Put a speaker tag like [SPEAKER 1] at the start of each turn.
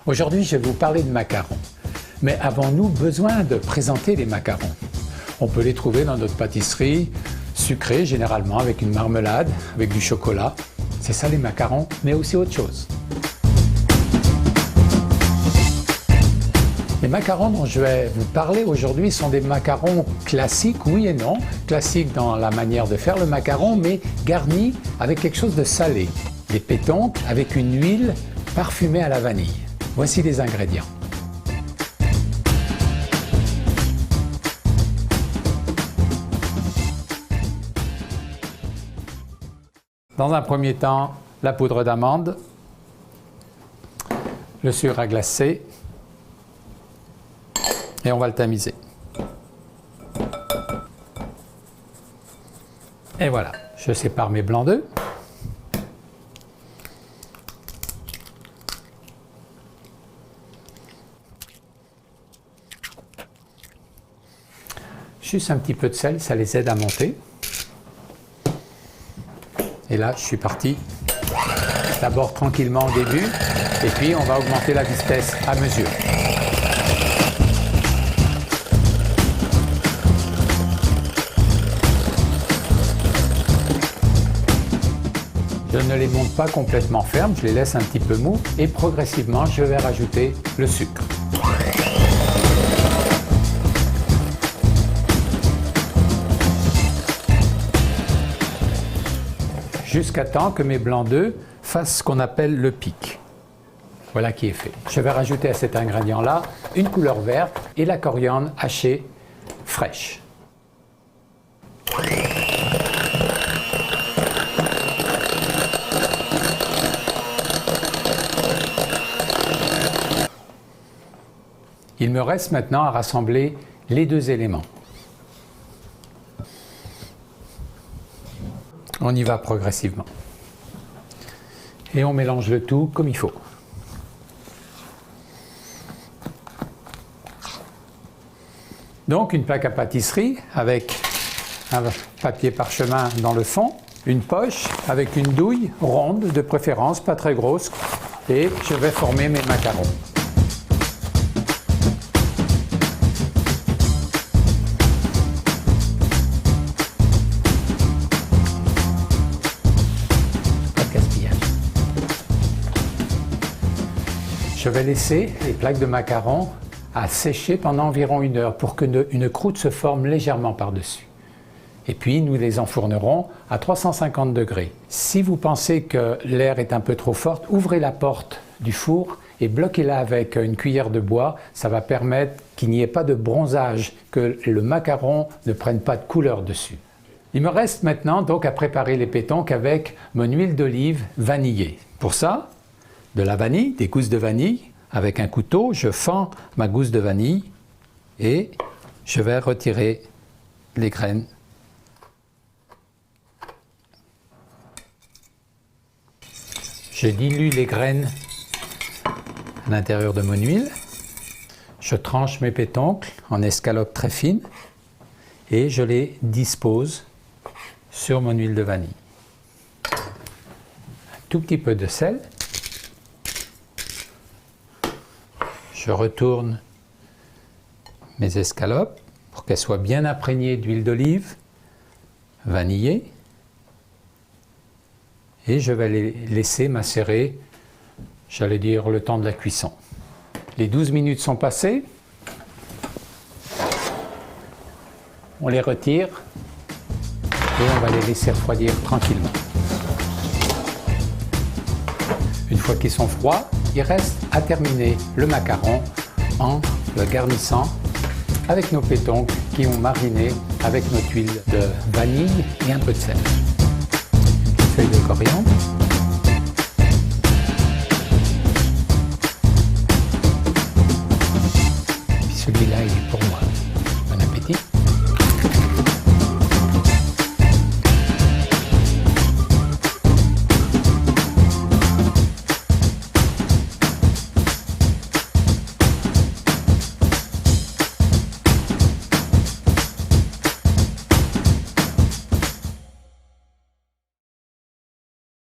[SPEAKER 1] Aujourd'hui, je vais vous parler de macarons. Mais avons-nous besoin de présenter les macarons? On peut les trouver dans notre pâtisserie, sucrés généralement, avec une marmelade, avec du chocolat. C'est ça les macarons, mais aussi autre chose. Les macarons dont je vais vous parler aujourd'hui sont des macarons classiques, oui et non. Classiques dans la manière de faire le macaron, mais garnis avec quelque chose de salé. Des pétoncles avec une huile parfumée à la vanille. Voici les ingrédients. Dans un premier temps, la poudre d'amande, le sucre à glacer et on va le tamiser. Et voilà, je sépare mes blancs d'œufs. Juste un petit peu de sel, ça les aide à monter. Et là, je suis parti d'abord tranquillement au début, et puis on va augmenter la vitesse à mesure. Je ne les monte pas complètement fermes, je les laisse un petit peu mous, et progressivement, je vais rajouter le sucre. Jusqu'à temps que mes blancs d'œufs fassent ce qu'on appelle le pic. Voilà qui est fait. Je vais rajouter à cet ingrédient-là une couleur verte et la coriandre hachée fraîche. Il me reste maintenant à rassembler les deux éléments. On y va progressivement. Et on mélange le tout comme il faut. Donc une plaque à pâtisserie avec un papier parchemin dans le fond, une poche avec une douille ronde de préférence, pas très grosse, et je vais former mes macarons. Je vais laisser les plaques de macarons à sécher pendant environ 1 heure pour qu'une croûte se forme légèrement par-dessus. Et puis nous les enfournerons à 350 degrés. Si vous pensez que l'air est un peu trop forte, ouvrez la porte du four et bloquez-la avec une cuillère de bois. Ça va permettre qu'il n'y ait pas de bronzage, que le macaron ne prenne pas de couleur dessus. Il me reste maintenant donc à préparer les pétoncles avec mon huile d'olive vanillée. Pour ça, de la vanille, des gousses de vanille. Avec un couteau, je fends ma gousse de vanille et je vais retirer les graines. Je dilue les graines à l'intérieur de mon huile. Je tranche mes pétoncles en escalopes très fines et je les dispose sur mon huile de vanille. Un tout petit peu de sel. Je retourne mes escalopes pour qu'elles soient bien imprégnées d'huile d'olive vanillée et je vais les laisser macérer, j'allais dire, le temps de la cuisson. Les 12 minutes sont passées, on les retire et on va les laisser refroidir tranquillement. Une fois qu'ils sont froids, il reste à terminer le macaron en le garnissant avec nos pétoncles qui ont mariné avec notre huile de vanille et un peu de sel. Une petite feuille de coriandre.